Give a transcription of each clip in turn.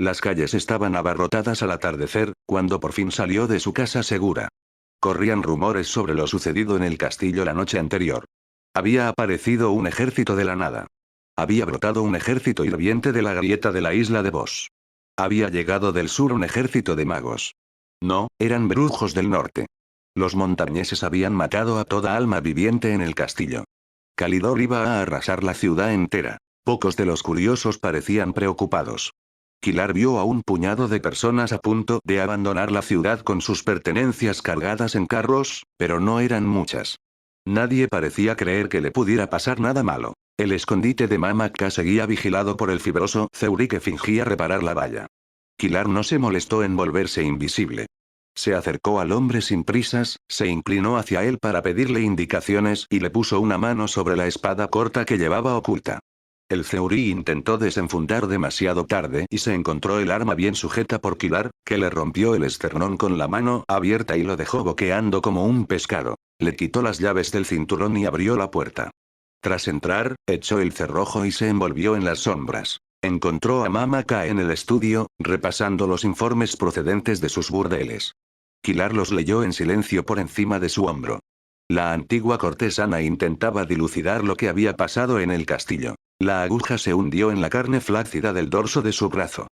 Las calles estaban abarrotadas al atardecer, cuando por fin salió de su casa segura. Corrían rumores sobre lo sucedido en el castillo la noche anterior. Había aparecido un ejército de la nada. Había brotado un ejército hirviente de la grieta de la isla de Vos. Había llegado del sur un ejército de magos. No, eran brujos del norte. Los montañeses habían matado a toda alma viviente en el castillo. Calidor iba a arrasar la ciudad entera. Pocos de los curiosos parecían preocupados. Kilar vio a un puñado de personas a punto de abandonar la ciudad con sus pertenencias cargadas en carros, pero no eran muchas. Nadie parecía creer que le pudiera pasar nada malo. El escondite de Mama K seguía vigilado por el fibroso Zeuri que fingía reparar la valla. Kilar no se molestó en volverse invisible. Se acercó al hombre sin prisas, se inclinó hacia él para pedirle indicaciones y le puso una mano sobre la espada corta que llevaba oculta. El Zeuri intentó desenfundar demasiado tarde y se encontró el arma bien sujeta por Kilar, que le rompió el esternón con la mano abierta y lo dejó boqueando como un pescado. Le quitó las llaves del cinturón y abrió la puerta. Tras entrar, echó el cerrojo y se envolvió en las sombras. Encontró a Mama K en el estudio, repasando los informes procedentes de sus burdeles. Kilar los leyó en silencio por encima de su hombro. La antigua cortesana intentaba dilucidar lo que había pasado en el castillo. La aguja se hundió en la carne flácida del dorso de su brazo.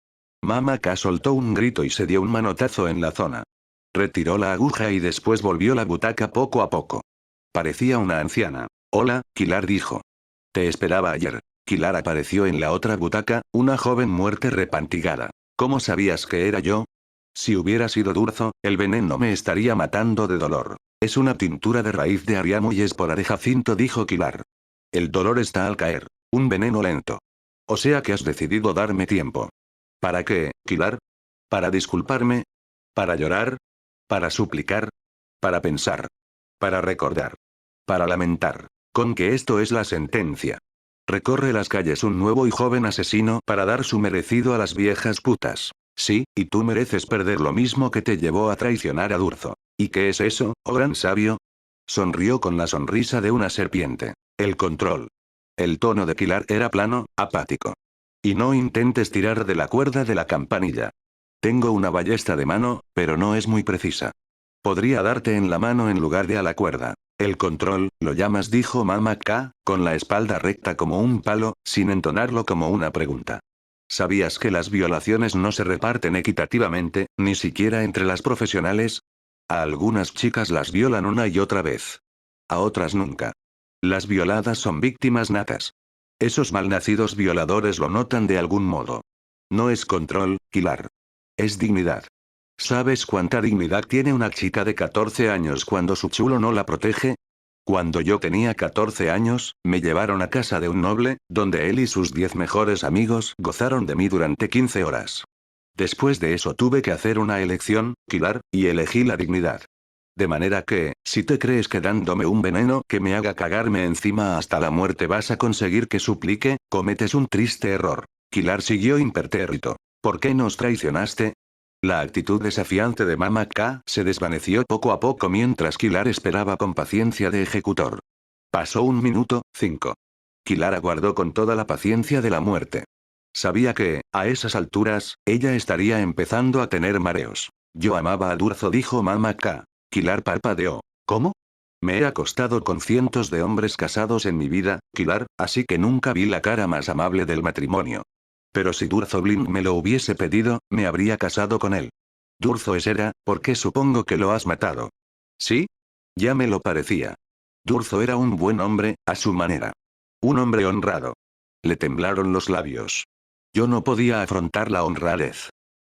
Mama K soltó un grito y se dio un manotazo en la zona. Retiró la aguja y después volvió la butaca poco a poco. Parecía una anciana. Hola, Kilar dijo. Te esperaba ayer. Kilar apareció en la otra butaca, una joven muerte repantigada. ¿Cómo sabías que era yo? Si hubiera sido Durzo, el veneno me estaría matando de dolor. Es una tintura de raíz de Ariamo y espora de Jacinto, dijo Kilar. El dolor está al caer. Un veneno lento. O sea que has decidido darme tiempo. ¿Para qué, Kilar? ¿Para disculparme? ¿Para llorar? ¿Para suplicar? ¿Para pensar? ¿Para recordar? ¿Para lamentar? Con que esto es la sentencia. Recorre las calles un nuevo y joven asesino para dar su merecido a las viejas putas. Sí, y tú mereces perder lo mismo que te llevó a traicionar a Durzo. ¿Y qué es eso, oh gran sabio? Sonrió con la sonrisa de una serpiente. El control. El tono de Kilar era plano, apático. Y no intentes tirar de la cuerda de la campanilla. Tengo una ballesta de mano, pero no es muy precisa. Podría darte en la mano en lugar de a la cuerda. El control, ¿lo llamas?, dijo Mama K, con la espalda recta como un palo, sin entonarlo como una pregunta. ¿Sabías que las violaciones no se reparten equitativamente, ni siquiera entre las profesionales? A algunas chicas las violan una y otra vez. A otras nunca. Las violadas son víctimas natas. Esos malnacidos violadores lo notan de algún modo. No es control, Kilar. Es dignidad. ¿Sabes cuánta dignidad tiene una chica de 14 años cuando su chulo no la protege? Cuando yo tenía 14 años, me llevaron a casa de un noble, donde él y sus 10 mejores amigos gozaron de mí durante 15 horas. Después de eso tuve que hacer una elección, Kilar, y elegí la dignidad. De manera que, si te crees que dándome un veneno que me haga cagarme encima hasta la muerte vas a conseguir que suplique, cometes un triste error. Kilar siguió impertérrito. ¿Por qué nos traicionaste? La actitud desafiante de Mama K se desvaneció poco a poco mientras Kilar esperaba con paciencia de ejecutor. Pasó 1 minuto, 5. Kilar aguardó con toda la paciencia de la muerte. Sabía que, a esas alturas, ella estaría empezando a tener mareos. Yo amaba a Durzo, dijo Mama K. Kilar parpadeó. ¿Cómo? Me he acostado con cientos de hombres casados en mi vida, Kilar, así que nunca vi la cara más amable del matrimonio. Pero si Durzo Blind me lo hubiese pedido, me habría casado con él. Durzo es era, ¿por qué supongo que lo has matado? ¿Sí? Ya me lo parecía. Durzo era un buen hombre, a su manera. Un hombre honrado. Le temblaron los labios. Yo no podía afrontar la honradez.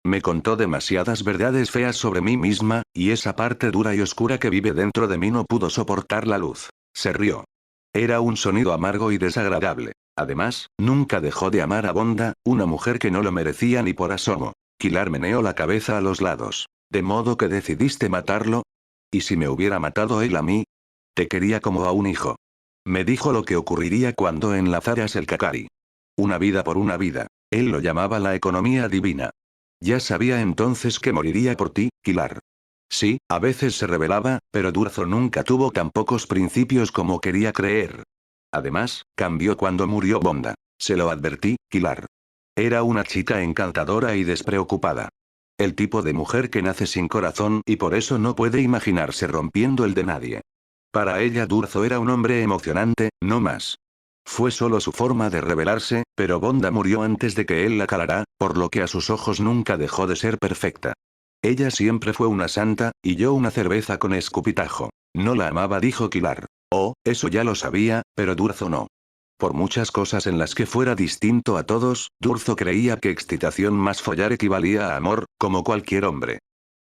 Me contó demasiadas verdades feas sobre mí misma, y esa parte dura y oscura que vive dentro de mí no pudo soportar la luz. Se rió. Era un sonido amargo y desagradable. Además, nunca dejó de amar a Bonda, una mujer que no lo merecía ni por asomo. Kilar meneó la cabeza a los lados. ¿De modo que decidiste matarlo? ¿Y si me hubiera matado él a mí? Te quería como a un hijo. Me dijo lo que ocurriría cuando enlazaras el Kakari. Una vida por una vida. Él lo llamaba la economía divina. Ya sabía entonces que moriría por ti, Kilar. Sí, a veces se rebelaba, pero Durzo nunca tuvo tan pocos principios como quería creer. Además, cambió cuando murió Bonda. Se lo advertí, Kilar. Era una chica encantadora y despreocupada. El tipo de mujer que nace sin corazón y por eso no puede imaginarse rompiendo el de nadie. Para ella Durzo era un hombre emocionante, no más. Fue solo su forma de rebelarse, pero Bonda murió antes de que él la calara, por lo que a sus ojos nunca dejó de ser perfecta. Ella siempre fue una santa, y yo una cerveza con escupitajo. No la amaba, dijo Kilar. Oh, eso ya lo sabía, pero Durzo no. Por muchas cosas en las que fuera distinto a todos, Durzo creía que excitación más follar equivalía a amor, como cualquier hombre.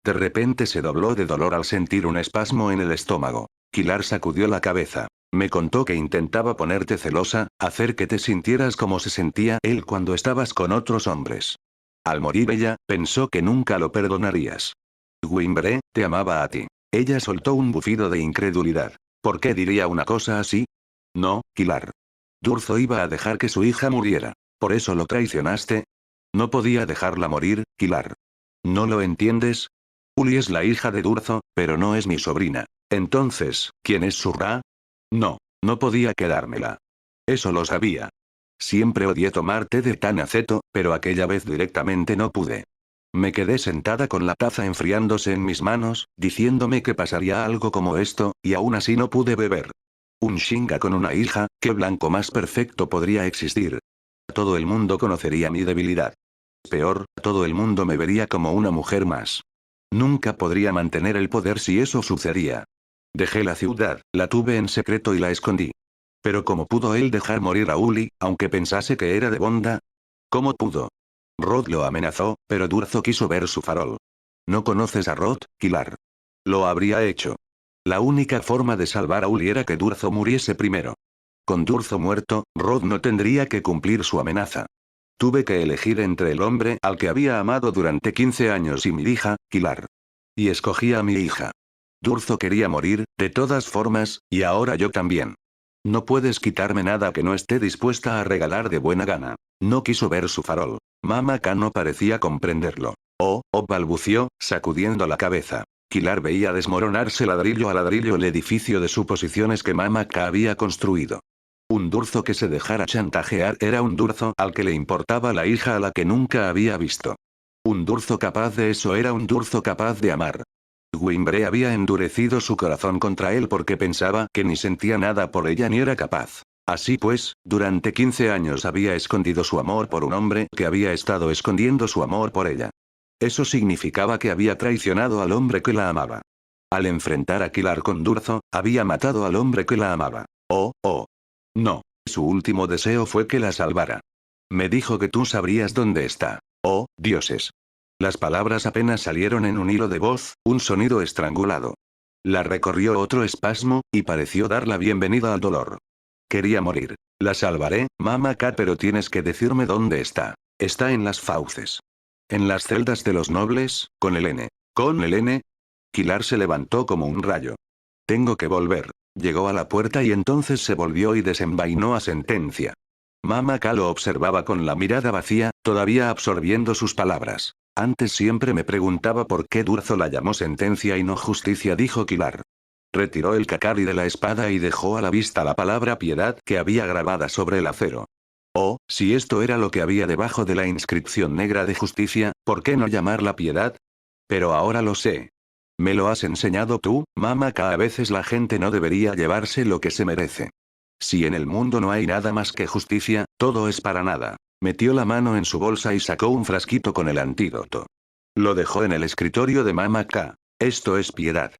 De repente se dobló de dolor al sentir un espasmo en el estómago. Kilar sacudió la cabeza. Me contó que intentaba ponerte celosa, hacer que te sintieras como se sentía él cuando estabas con otros hombres. Al morir ella, pensó que nunca lo perdonarías. Wimbre, te amaba a ti. Ella soltó un bufido de incredulidad. ¿Por qué diría una cosa así? No, Kilar. Durzo iba a dejar que su hija muriera. ¿Por eso lo traicionaste? No podía dejarla morir, Kilar. ¿No lo entiendes? Uli es la hija de Durzo, pero no es mi sobrina. Entonces, ¿quién es Surra? No, no podía quedármela. Eso lo sabía. Siempre odié tomar té de tanaceto, pero aquella vez directamente no pude. Me quedé sentada con la taza enfriándose en mis manos, diciéndome que pasaría algo como esto, y aún así no pude beber. Un Shinga con una hija, ¿qué blanco más perfecto podría existir? Todo el mundo conocería mi debilidad. Peor, todo el mundo me vería como una mujer más. Nunca podría mantener el poder si eso sucedía. Dejé la ciudad, la tuve en secreto y la escondí. Pero ¿cómo pudo él dejar morir a Uli, aunque pensase que era de Bonda? ¿Cómo pudo? Rod lo amenazó, pero Durzo quiso ver su farol. ¿No conoces a Rod, Kilar? Lo habría hecho. La única forma de salvar a Uli era que Durzo muriese primero. Con Durzo muerto, Rod no tendría que cumplir su amenaza. Tuve que elegir entre el hombre al que había amado durante 15 años y mi hija, Kilar. Y escogí a mi hija. Durzo quería morir, de todas formas, y ahora yo también. No puedes quitarme nada que no esté dispuesta a regalar de buena gana. No quiso ver su farol. Mama K no parecía comprenderlo. Balbució, sacudiendo la cabeza. Kilar veía desmoronarse ladrillo a ladrillo el edificio de suposiciones que Mama K había construido. Un Durzo que se dejara chantajear era un Durzo al que le importaba la hija a la que nunca había visto. Un Durzo capaz de eso era un Durzo capaz de amar. Wimbre había endurecido su corazón contra él porque pensaba que ni sentía nada por ella ni era capaz. Así pues, durante 15 años había escondido su amor por un hombre que había estado escondiendo su amor por ella. Eso significaba que había traicionado al hombre que la amaba. Al enfrentar a Kilar con Durzo, había matado al hombre que la amaba. No. Su último deseo fue que la salvara. Me dijo que tú sabrías dónde está. Oh, dioses. Las palabras apenas salieron en un hilo de voz, un sonido estrangulado. La recorrió otro espasmo, y pareció dar la bienvenida al dolor. Quería morir. La salvaré, Mama K, pero tienes que decirme dónde está. Está en las fauces. En las celdas de los nobles, con el N. ¿Con el N? Kilar se levantó como un rayo. Tengo que volver. Llegó a la puerta y entonces se volvió y desenvainó a Sentencia. Mama K lo observaba con la mirada vacía, todavía absorbiendo sus palabras. Antes siempre me preguntaba por qué Durzo la llamó Sentencia y no Justicia, dijo Kilar. Retiró el Kakari de la espada y dejó a la vista la palabra piedad que había grabada sobre el acero. Oh, si esto era lo que había debajo de la inscripción negra de justicia, ¿por qué no llamarla piedad? Pero ahora lo sé. Me lo has enseñado tú, Mama K. A veces la gente no debería llevarse lo que se merece. Si en el mundo no hay nada más que justicia, todo es para nada. Metió la mano en su bolsa y sacó un frasquito con el antídoto. Lo dejó en el escritorio de Mama K. Esto es piedad.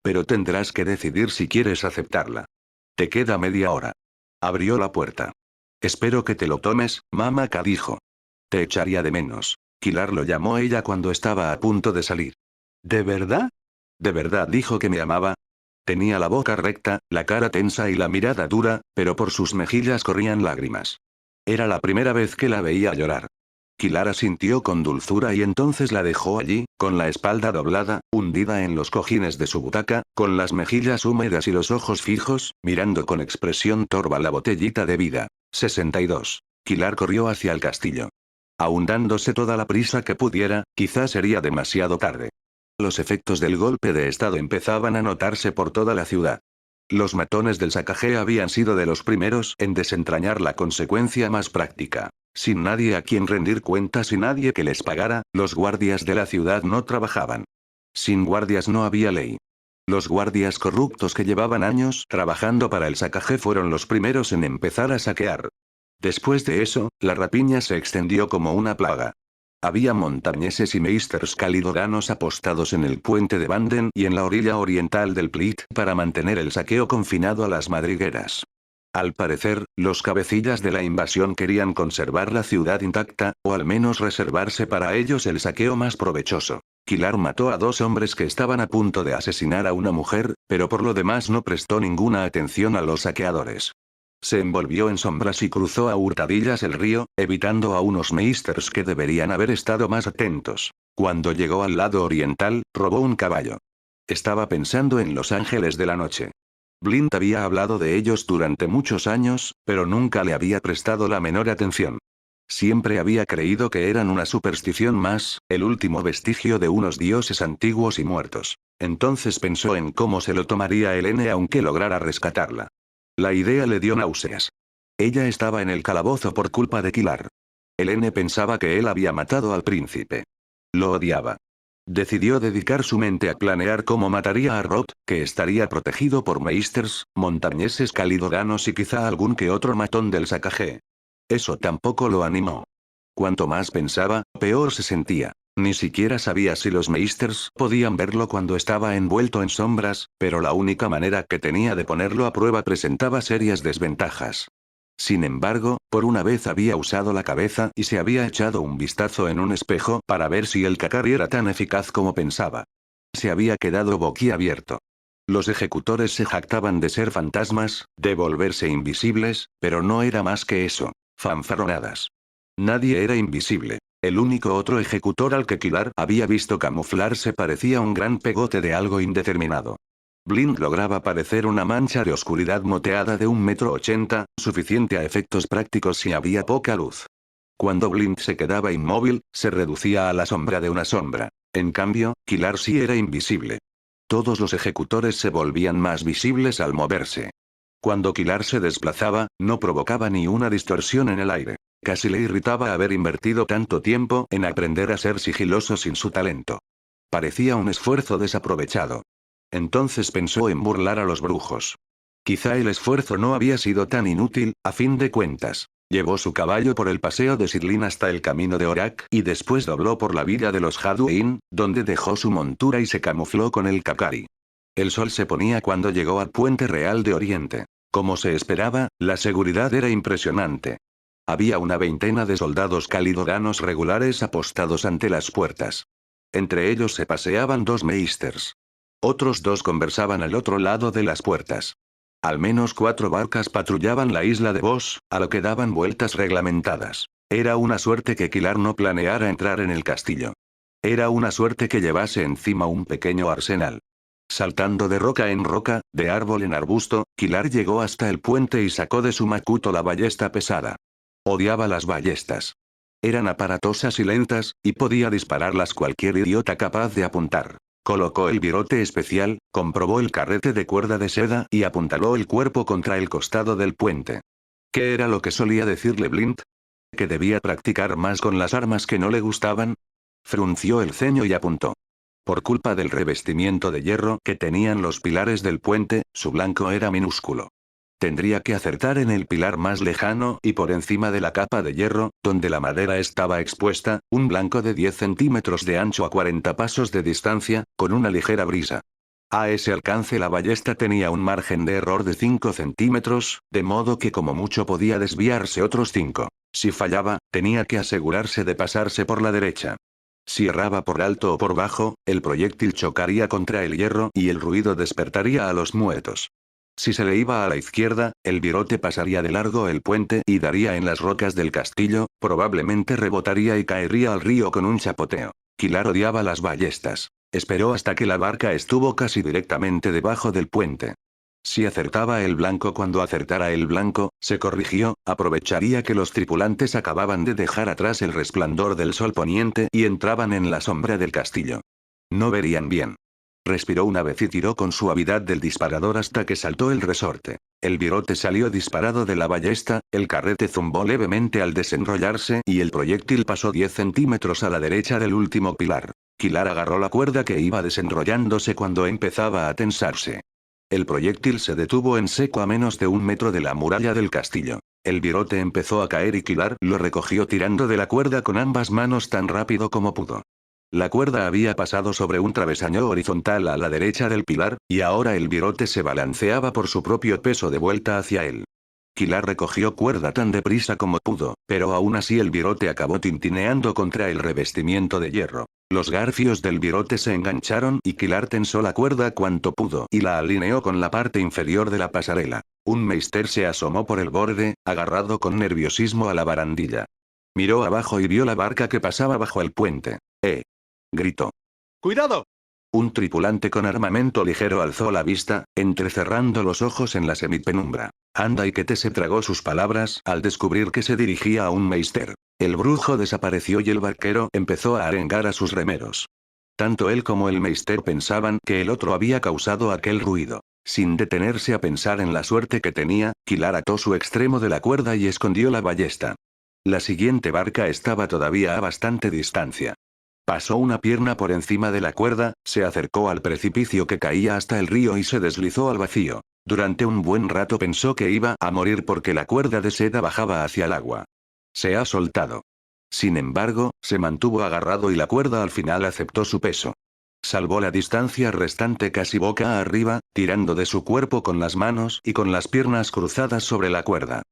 Pero tendrás que decidir si quieres aceptarla. Te queda media hora. Abrió la puerta. Espero que te lo tomes, Mama K, dijo. Te echaría de menos. Kilar lo llamó ella cuando estaba a punto de salir. ¿De verdad? ¿De verdad dijo que me amaba? Tenía la boca recta, la cara tensa y la mirada dura, pero por sus mejillas corrían lágrimas. Era la primera vez que la veía llorar. Kilar asintió con dulzura y entonces la dejó allí, con la espalda doblada, hundida en los cojines de su butaca, con las mejillas húmedas y los ojos fijos, mirando con expresión torva la botellita de vida. 62. Kilar corrió hacia el castillo. Aun dándose toda la prisa que pudiera, quizás sería demasiado tarde. Los efectos del golpe de estado empezaban a notarse por toda la ciudad. Los matones del Sacagé habían sido de los primeros en desentrañar la consecuencia más práctica. Sin nadie a quien rendir cuentas y nadie que les pagara, los guardias de la ciudad no trabajaban. Sin guardias no había ley. Los guardias corruptos que llevaban años trabajando para el Sacagé fueron los primeros en empezar a saquear. Después de eso, la rapiña se extendió como una plaga. Había montañeses y meisters calidoganos apostados en el puente de Banden y en la orilla oriental del Plit para mantener el saqueo confinado a las madrigueras. Al parecer, los cabecillas de la invasión querían conservar la ciudad intacta, o al menos reservarse para ellos el saqueo más provechoso. Kilar mató a 2 hombres que estaban a punto de asesinar a una mujer, pero por lo demás no prestó ninguna atención a los saqueadores. Se envolvió en sombras y cruzó a hurtadillas el río, evitando a unos meisters que deberían haber estado más atentos. Cuando llegó al lado oriental, robó un caballo. Estaba pensando en los ángeles de la noche. Blint había hablado de ellos durante muchos años, pero nunca le había prestado la menor atención. Siempre había creído que eran una superstición más, el último vestigio de unos dioses antiguos y muertos. Entonces pensó en cómo se lo tomaría Helene aunque lograra rescatarla. La idea le dio náuseas. Ella estaba en el calabozo por culpa de Kilar. Helene pensaba que él había matado al príncipe. Lo odiaba. Decidió dedicar su mente a planear cómo mataría a Rod, que estaría protegido por meisters, montañeses calidoganos y quizá algún que otro matón del Sacagé. Eso tampoco lo animó. Cuanto más pensaba, peor se sentía. Ni siquiera sabía si los meisters podían verlo cuando estaba envuelto en sombras, pero la única manera que tenía de ponerlo a prueba presentaba serias desventajas. Sin embargo, por una vez había usado la cabeza y se había echado un vistazo en un espejo para ver si el Kakari era tan eficaz como pensaba. Se había quedado boquiabierto. Los ejecutores se jactaban de ser fantasmas, de volverse invisibles, pero no era más que eso, fanfarronadas. Nadie era invisible. El único otro ejecutor al que Kilar había visto camuflarse parecía un gran pegote de algo indeterminado. Blint lograba parecer una mancha de oscuridad moteada de 1,80 m, suficiente a efectos prácticos si había poca luz. Cuando Blint se quedaba inmóvil, se reducía a la sombra de una sombra. En cambio, Kilar sí era invisible. Todos los ejecutores se volvían más visibles al moverse. Cuando Kilar se desplazaba, no provocaba ni una distorsión en el aire. Casi le irritaba haber invertido tanto tiempo en aprender a ser sigiloso sin su talento. Parecía un esfuerzo desaprovechado. Entonces pensó en burlar a los brujos. Quizá el esfuerzo no había sido tan inútil, a fin de cuentas. Llevó su caballo por el paseo de Sidlin hasta el camino de Orak y después dobló por la villa de los Haduin, donde dejó su montura y se camufló con el Kakari. El sol se ponía cuando llegó al Puente Real de Oriente. Como se esperaba, la seguridad era impresionante. Había una veintena de soldados calidoganos regulares apostados ante las puertas. Entre ellos se paseaban 2 meisters. Otros 2 conversaban al otro lado de las puertas. Al menos 4 barcas patrullaban la isla de Vos, a lo que daban vueltas reglamentadas. Era una suerte que Kilar no planeara entrar en el castillo. Era una suerte que llevase encima un pequeño arsenal. Saltando de roca en roca, de árbol en arbusto, Kilar llegó hasta el puente y sacó de su macuto la ballesta pesada. Odiaba las ballestas. Eran aparatosas y lentas, y podía dispararlas cualquier idiota capaz de apuntar. Colocó el virote especial, comprobó el carrete de cuerda de seda y apuntaló el cuerpo contra el costado del puente. ¿Qué era lo que solía decirle Blint? ¿Que debía practicar más con las armas que no le gustaban? Frunció el ceño y apuntó. Por culpa del revestimiento de hierro que tenían los pilares del puente, su blanco era minúsculo. Tendría que acertar en el pilar más lejano y por encima de la capa de hierro, donde la madera estaba expuesta, un blanco de 10 centímetros de ancho a 40 pasos de distancia, con una ligera brisa. A ese alcance la ballesta tenía un margen de error de 5 centímetros, de modo que como mucho podía desviarse otros 5. Si fallaba, tenía que asegurarse de pasarse por la derecha. Si erraba por alto o por bajo, el proyectil chocaría contra el hierro y el ruido despertaría a los muertos. Si se le iba a la izquierda, el virote pasaría de largo el puente y daría en las rocas del castillo, probablemente rebotaría y caería al río con un chapoteo. Kilar odiaba las ballestas. Esperó hasta que la barca estuvo casi directamente debajo del puente. Si acertaba el blanco cuando acertara el blanco, se corrigió, aprovecharía que los tripulantes acababan de dejar atrás el resplandor del sol poniente y entraban en la sombra del castillo. No verían bien. Respiró una vez y tiró con suavidad del disparador hasta que saltó el resorte. El virote salió disparado de la ballesta, el carrete zumbó levemente al desenrollarse y el proyectil pasó 10 centímetros a la derecha del último pilar. Kilar agarró la cuerda que iba desenrollándose cuando empezaba a tensarse. El proyectil se detuvo en seco a menos de 1 metro de la muralla del castillo. El virote empezó a caer y Kilar lo recogió tirando de la cuerda con ambas manos tan rápido como pudo. La cuerda había pasado sobre un travesaño horizontal a la derecha del pilar, y ahora el virote se balanceaba por su propio peso de vuelta hacia él. Kilar recogió cuerda tan deprisa como pudo, pero aún así el virote acabó tintineando contra el revestimiento de hierro. Los garfios del virote se engancharon y Kilar tensó la cuerda cuanto pudo y la alineó con la parte inferior de la pasarela. Un meister se asomó por el borde, agarrado con nerviosismo a la barandilla. Miró abajo y vio la barca que pasaba bajo el puente. Gritó. ¡Cuidado! Un tripulante con armamento ligero alzó la vista, entrecerrando los ojos en la semipenumbra. Anda y que te se tragó sus palabras al descubrir que se dirigía a un meister. El brujo desapareció y el barquero empezó a arengar a sus remeros. Tanto él como el meister pensaban que el otro había causado aquel ruido. Sin detenerse a pensar en la suerte que tenía, Kilar ató su extremo de la cuerda y escondió la ballesta. La siguiente barca estaba todavía a bastante distancia. Pasó una pierna por encima de la cuerda, se acercó al precipicio que caía hasta el río y se deslizó al vacío. Durante un buen rato pensó que iba a morir porque la cuerda de seda bajaba hacia el agua. Se ha soltado. Sin embargo, se mantuvo agarrado y la cuerda al final aceptó su peso. Salvó la distancia restante casi boca arriba, tirando de su cuerpo con las manos y con las piernas cruzadas sobre la cuerda.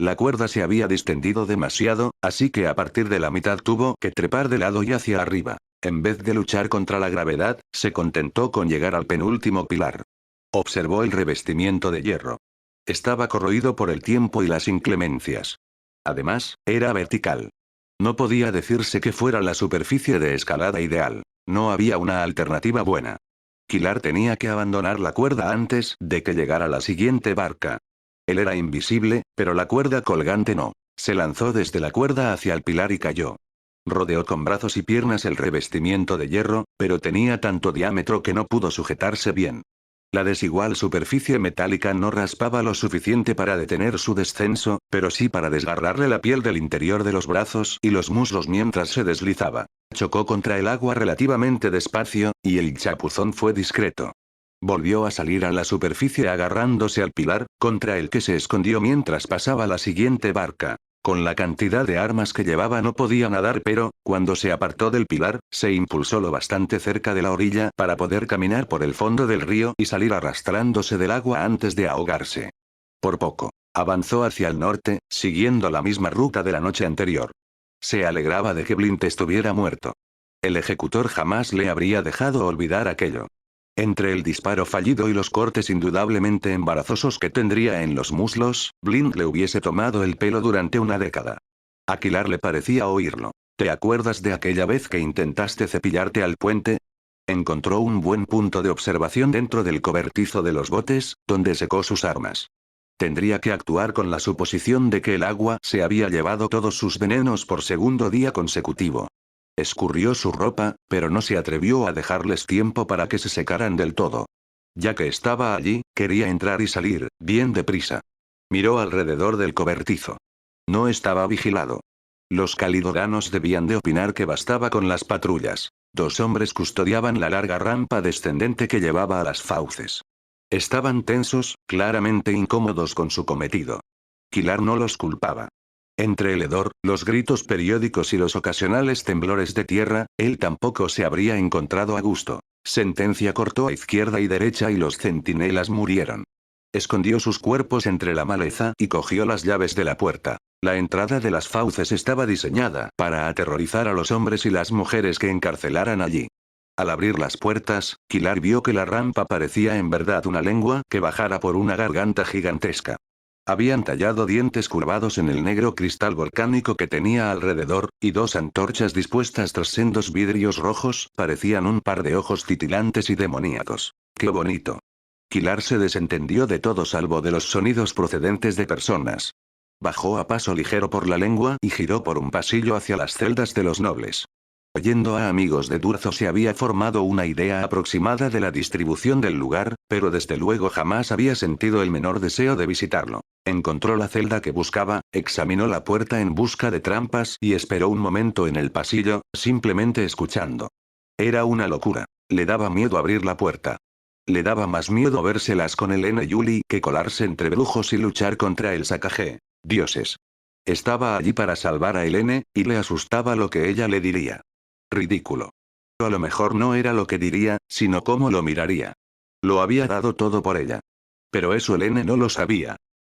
La cuerda se había distendido demasiado, así que a partir de la mitad tuvo que trepar de lado y hacia arriba. En vez de luchar contra la gravedad, se contentó con llegar al penúltimo pilar. Observó el revestimiento de hierro. Estaba corroído por el tiempo y las inclemencias. Además, era vertical. No podía decirse que fuera la superficie de escalada ideal. No había una alternativa buena. Kilar tenía que abandonar la cuerda antes de que llegara la siguiente barca. Él era invisible, pero la cuerda colgante no. Se lanzó desde la cuerda hacia el pilar y cayó. Rodeó con brazos y piernas el revestimiento de hierro, pero tenía tanto diámetro que no pudo sujetarse bien. La desigual superficie metálica no raspaba lo suficiente para detener su descenso, pero sí para desgarrarle la piel del interior de los brazos y los muslos mientras se deslizaba. Chocó contra el agua relativamente despacio, y el chapuzón fue discreto. Volvió a salir a la superficie agarrándose al pilar, contra el que se escondió mientras pasaba la siguiente barca. Con la cantidad de armas que llevaba no podía nadar, pero, cuando se apartó del pilar, se impulsó lo bastante cerca de la orilla para poder caminar por el fondo del río y salir arrastrándose del agua antes de ahogarse. Por poco. Avanzó hacia el norte, siguiendo la misma ruta de la noche anterior. Se alegraba de que Blint estuviera muerto. El ejecutor jamás le habría dejado olvidar aquello. Entre el disparo fallido y los cortes indudablemente embarazosos que tendría en los muslos, Blint le hubiese tomado el pelo durante una década. A Kilar le parecía oírlo. ¿Te acuerdas de aquella vez que intentaste cepillarte al puente? Encontró un buen punto de observación dentro del cobertizo de los botes, donde secó sus armas. Tendría que actuar con la suposición de que el agua se había llevado todos sus venenos por segundo día consecutivo. Escurrió su ropa, pero no se atrevió a dejarles tiempo para que se secaran del todo. Ya que estaba allí, quería entrar y salir, bien deprisa. Miró alrededor del cobertizo. No estaba vigilado. Los calidoganos debían de opinar que bastaba con las patrullas. 2 hombres custodiaban la larga rampa descendente que llevaba a las fauces. Estaban tensos, claramente incómodos con su cometido. Kilar no los culpaba. Entre el hedor, los gritos periódicos y los ocasionales temblores de tierra, él tampoco se habría encontrado a gusto. Sentencia cortó a izquierda y derecha y los centinelas murieron. Escondió sus cuerpos entre la maleza y cogió las llaves de la puerta. La entrada de las fauces estaba diseñada para aterrorizar a los hombres y las mujeres que encarcelaran allí. Al abrir las puertas, Kilar vio que la rampa parecía en verdad una lengua que bajara por una garganta gigantesca. Habían tallado dientes curvados en el negro cristal volcánico que tenía alrededor, y 2 antorchas dispuestas tras sendos vidrios rojos parecían un par de ojos titilantes y demoníacos. ¡Qué bonito! Kilar se desentendió de todo salvo de los sonidos procedentes de personas. Bajó a paso ligero por la lengua y giró por un pasillo hacia las celdas de los nobles. Yendo a amigos de Durzo se había formado una idea aproximada de la distribución del lugar, pero desde luego jamás había sentido el menor deseo de visitarlo. Encontró la celda que buscaba, examinó la puerta en busca de trampas y esperó un momento en el pasillo, simplemente escuchando. Era una locura. Le daba miedo abrir la puerta. Le daba más miedo vérselas con Elena y Yuli que colarse entre brujos y luchar contra el Sakage. Dioses. Estaba allí para salvar a Elena, y le asustaba lo que ella le diría. Ridículo. A lo mejor no era lo que diría, sino cómo lo miraría. Lo había dado todo por ella. Pero eso Elena no lo sabía.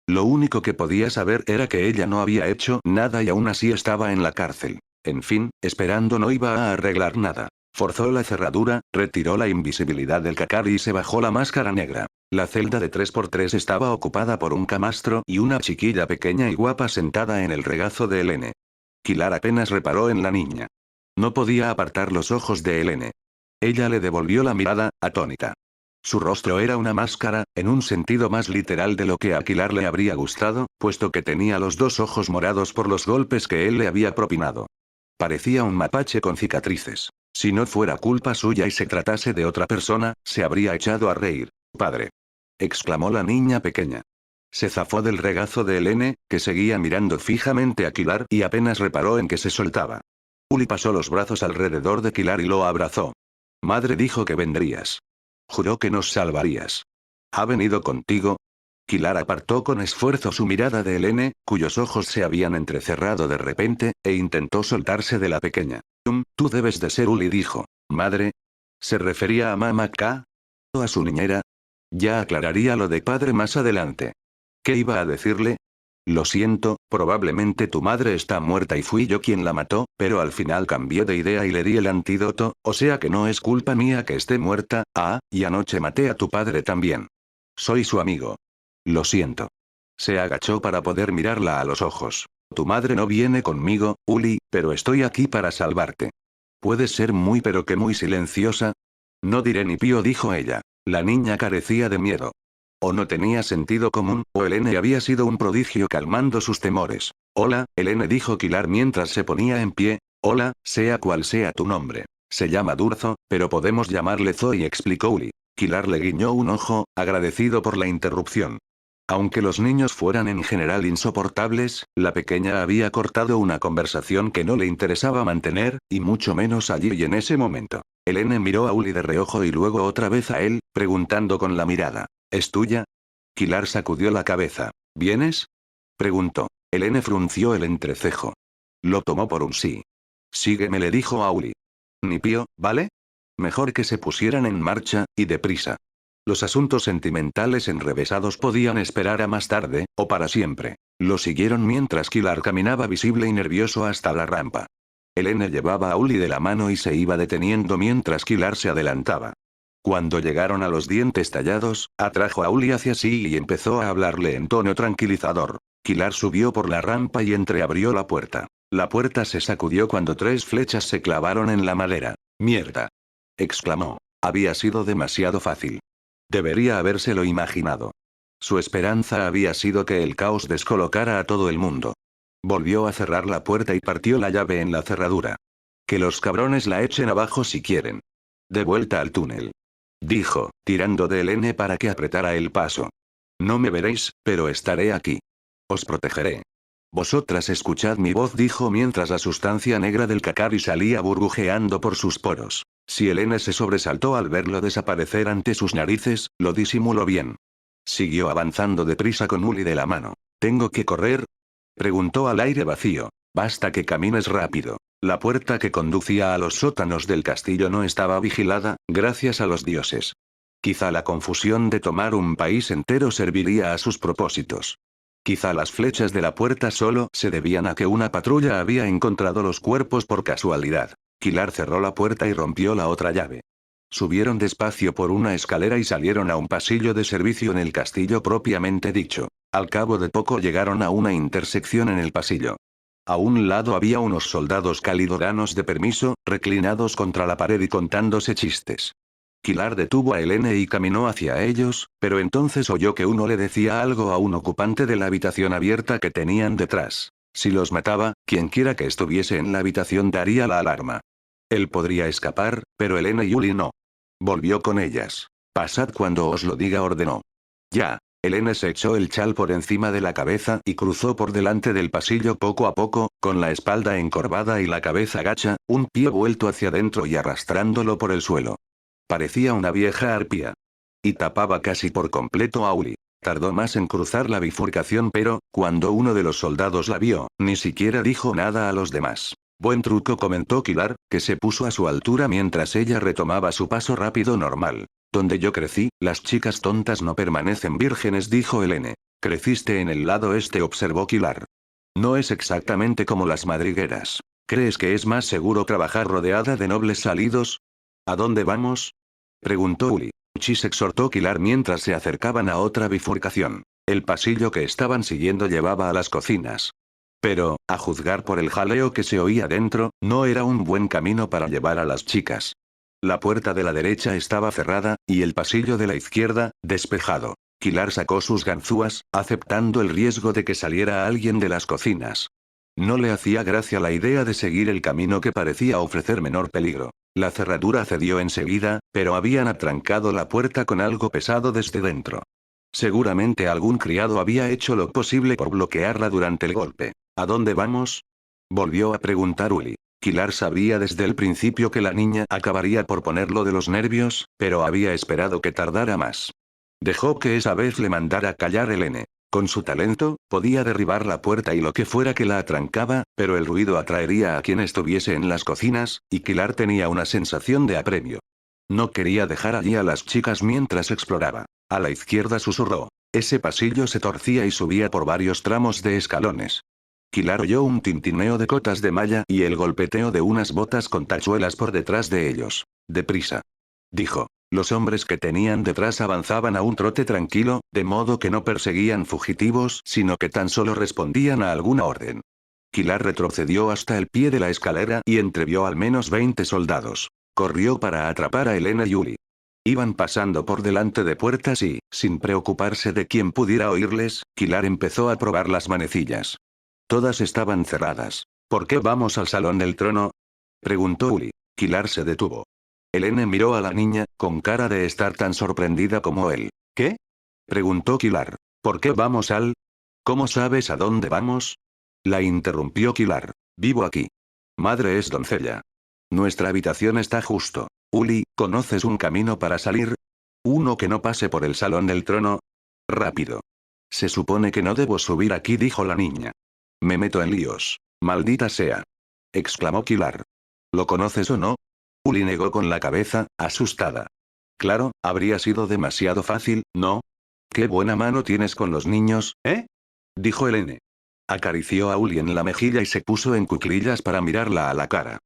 Lo único que podía saber era que ella no había hecho nada y aún así estaba en la cárcel. En fin, esperando no iba a arreglar nada. Forzó la cerradura, retiró la invisibilidad del Kakari y se bajó la máscara negra. La celda de 3x3 estaba ocupada por un camastro y una chiquilla pequeña y guapa sentada en el regazo de Elena. Kilar apenas reparó en la niña. No podía apartar los ojos de Elena. Ella le devolvió la mirada, atónita. Su rostro era una máscara, en un sentido más literal de lo que a Kilar le habría gustado, puesto que tenía los dos ojos morados por los golpes que él le había propinado. Parecía un mapache con cicatrices. Si no fuera culpa suya y se tratase de otra persona, se habría echado a reír. «Padre», exclamó la niña pequeña. Se zafó del regazo de Elena, que seguía mirando fijamente a Kilar y apenas reparó en que se soltaba. Uli pasó los brazos alrededor de Kilar y lo abrazó. «Madre dijo que vendrías. Juró que nos salvarías. ¿Ha venido contigo?» Kilar apartó con esfuerzo su mirada de Elena, cuyos ojos se habían entrecerrado de repente, e intentó soltarse de la pequeña. Tú debes de ser Uli, dijo. «¿Madre?» ¿Se refería a Mama K? ¿O a su niñera? Ya aclararía lo de padre más adelante. ¿Qué iba a decirle? Lo siento, probablemente tu madre está muerta y fui yo quien la mató, pero al final cambié de idea y le di el antídoto, o sea que no es culpa mía que esté muerta. Y anoche maté a tu padre también. Soy su amigo. Lo siento. Se agachó para poder mirarla a los ojos. Tu madre no viene conmigo, Uli, pero estoy aquí para salvarte. Puedes ser muy pero que muy silenciosa. No diré ni pío, dijo ella. La niña carecía de miedo. O no tenía sentido común, o Elena había sido un prodigio calmando sus temores. Hola, Elena, dijo Kilar mientras se ponía en pie. Hola, sea cual sea tu nombre. Se llama Durzo, pero podemos llamarle Zoe, explicó Uli. Kilar le guiñó un ojo, agradecido por la interrupción. Aunque los niños fueran en general insoportables, la pequeña había cortado una conversación que no le interesaba mantener, y mucho menos allí y en ese momento. Elena miró a Uli de reojo y luego otra vez a él, preguntando con la mirada. ¿Es tuya? Kilar sacudió la cabeza. ¿Vienes? Preguntó. Elena frunció el entrecejo. Lo tomó por un sí. Sígueme, le dijo a Uli. Ni pío, ¿vale? Mejor que se pusieran en marcha, y deprisa. Los asuntos sentimentales enrevesados podían esperar a más tarde, o para siempre. Lo siguieron mientras Kilar caminaba visible y nervioso hasta la rampa. Elena llevaba a Uli de la mano y se iba deteniendo mientras Kilar se adelantaba. Cuando llegaron a los dientes tallados, atrajo a Uli hacia sí y empezó a hablarle en tono tranquilizador. Kilar subió por la rampa y entreabrió la puerta. La puerta se sacudió cuando 3 flechas se clavaron en la madera. «¡Mierda!», exclamó. Había sido demasiado fácil. Debería habérselo imaginado. Su esperanza había sido que el caos descolocara a todo el mundo. Volvió a cerrar la puerta y partió la llave en la cerradura. Que los cabrones la echen abajo si quieren. De vuelta al túnel. Dijo, tirando de Elena para que apretara el paso. No me veréis, pero estaré aquí. Os protegeré. Vosotras escuchad mi voz, dijo mientras la sustancia negra del Kakari salía burbujeando por sus poros. Si Elena se sobresaltó al verlo desaparecer ante sus narices, lo disimuló bien. Siguió avanzando deprisa con Uli de la mano. ¿Tengo que correr?, preguntó al aire vacío. Basta que camines rápido. La puerta que conducía a los sótanos del castillo no estaba vigilada, gracias a los dioses. Quizá la confusión de tomar un país entero serviría a sus propósitos. Quizá las flechas de la puerta solo se debían a que una patrulla había encontrado los cuerpos por casualidad. Kilar cerró la puerta y rompió la otra llave. Subieron despacio por una escalera y salieron a un pasillo de servicio en el castillo propiamente dicho. Al cabo de poco llegaron a una intersección en el pasillo. A un lado había unos soldados calidoranos de permiso, reclinados contra la pared y contándose chistes. Kilar detuvo a Elena y caminó hacia ellos, pero entonces oyó que uno le decía algo a un ocupante de la habitación abierta que tenían detrás. Si los mataba, quienquiera que estuviese en la habitación daría la alarma. Él podría escapar, pero Elena y Uli no. Volvió con ellas. Pasad cuando os lo diga, ordenó. Ya. Elena se echó el chal por encima de la cabeza y cruzó por delante del pasillo poco a poco, con la espalda encorvada y la cabeza gacha, un pie vuelto hacia adentro y arrastrándolo por el suelo. Parecía una vieja arpía. Y tapaba casi por completo a Uli. Tardó más en cruzar la bifurcación, pero, cuando uno de los soldados la vio, ni siquiera dijo nada a los demás. Buen truco, comentó Kilar, que se puso a su altura mientras ella retomaba su paso rápido normal. Donde yo crecí, las chicas tontas no permanecen vírgenes, dijo Helene. Creciste en el lado este, observó Kilar. No es exactamente como las madrigueras. ¿Crees que es más seguro trabajar rodeada de nobles salidos? ¿A dónde vamos? Preguntó Uli. Chis, exhortó Kilar mientras se acercaban a otra bifurcación. El pasillo que estaban siguiendo llevaba a las cocinas. Pero, a juzgar por el jaleo que se oía dentro, no era un buen camino para llevar a las chicas. La puerta de la derecha estaba cerrada, y el pasillo de la izquierda, despejado. Kilar sacó sus ganzúas, aceptando el riesgo de que saliera alguien de las cocinas. No le hacía gracia la idea de seguir el camino que parecía ofrecer menor peligro. La cerradura cedió enseguida, pero habían atrancado la puerta con algo pesado desde dentro. Seguramente algún criado había hecho lo posible por bloquearla durante el golpe. ¿A dónde vamos? Volvió a preguntar Uli. Kilar sabía desde el principio que la niña acabaría por ponerlo de los nervios, pero había esperado que tardara más. Dejó que esa vez le mandara callar Helene. Con su talento, podía derribar la puerta y lo que fuera que la atrancaba, pero el ruido atraería a quien estuviese en las cocinas, y Kilar tenía una sensación de apremio. No quería dejar allí a las chicas mientras exploraba. A la izquierda, susurró. Ese pasillo se torcía y subía por varios tramos de escalones. Kilar oyó un tintineo de cotas de malla y el golpeteo de unas botas con tachuelas por detrás de ellos. Deprisa. Dijo. Los hombres que tenían detrás avanzaban a un trote tranquilo, de modo que no perseguían fugitivos, sino que tan solo respondían a alguna orden. Kilar retrocedió hasta el pie de la escalera y entrevió al menos 20 soldados. Corrió para atrapar a Elena y Uli. Iban pasando por delante de puertas y, sin preocuparse de quién pudiera oírles, Kilar empezó a probar las manecillas. Todas estaban cerradas. ¿Por qué vamos al salón del trono? Preguntó Uli. Kilar se detuvo. Helene miró a la niña, con cara de estar tan sorprendida como él. ¿Qué? Preguntó Kilar. ¿Por qué vamos al? ¿Cómo sabes a dónde vamos? La interrumpió Kilar. Vivo aquí. Madre es doncella. Nuestra habitación está justo. Uli, ¿conoces un camino para salir? ¿Uno que no pase por el salón del trono? Rápido. Se supone que no debo subir aquí, dijo la niña. Me meto en líos. Maldita sea. Exclamó Kilar. ¿Lo conoces o no? Uli negó con la cabeza, asustada. Claro, habría sido demasiado fácil, ¿no? Qué buena mano tienes con los niños, ¿eh? Dijo Helene. Acarició a Uli en la mejilla y se puso en cuclillas para mirarla a la cara.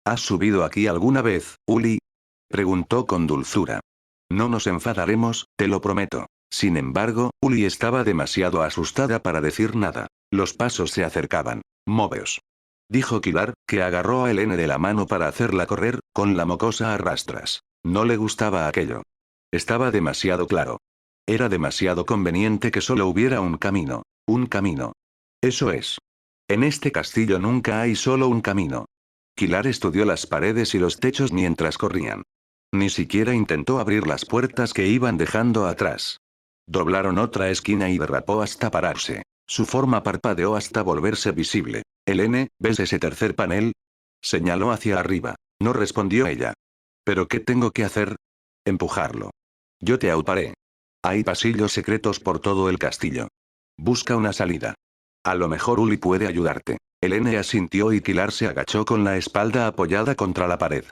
¿Has subido aquí alguna vez, Uli? Preguntó con dulzura. No nos enfadaremos, te lo prometo. Sin embargo, Uli estaba demasiado asustada para decir nada. Los pasos se acercaban. Moveos. Dijo Kilar, que agarró a Helene de la mano para hacerla correr, con la mocosa a rastras. No le gustaba aquello. Estaba demasiado claro. Era demasiado conveniente que solo hubiera un camino. Un camino. Eso es. En este castillo nunca hay solo un camino. Kilar estudió las paredes y los techos mientras corrían. Ni siquiera intentó abrir las puertas que iban dejando atrás. Doblaron otra esquina y derrapó hasta pararse. Su forma parpadeó hasta volverse visible. Helene, ¿ves ese tercer panel? Señaló hacia arriba. No respondió ella. ¿Pero qué tengo que hacer? Empujarlo. Yo te auparé. Hay pasillos secretos por todo el castillo. Busca una salida. A lo mejor Uli puede ayudarte. Helene asintió y Kilar se agachó con la espalda apoyada contra la pared.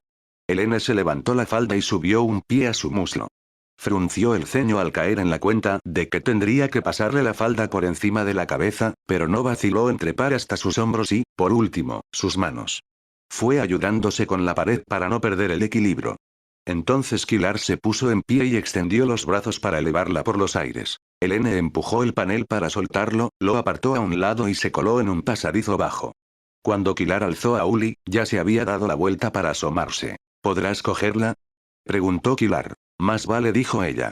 Helene se levantó la falda y subió un pie a su muslo. Frunció el ceño al caer en la cuenta de que tendría que pasarle la falda por encima de la cabeza, pero no vaciló en trepar hasta sus hombros y, por último, sus manos. Fue ayudándose con la pared para no perder el equilibrio. Entonces Kilar se puso en pie y extendió los brazos para elevarla por los aires. Helene empujó el panel para soltarlo, lo apartó a un lado y se coló en un pasadizo bajo. Cuando Kilar alzó a Uli, ya se había dado la vuelta para asomarse. ¿Podrás cogerla? Preguntó Kilar. Más vale, dijo ella.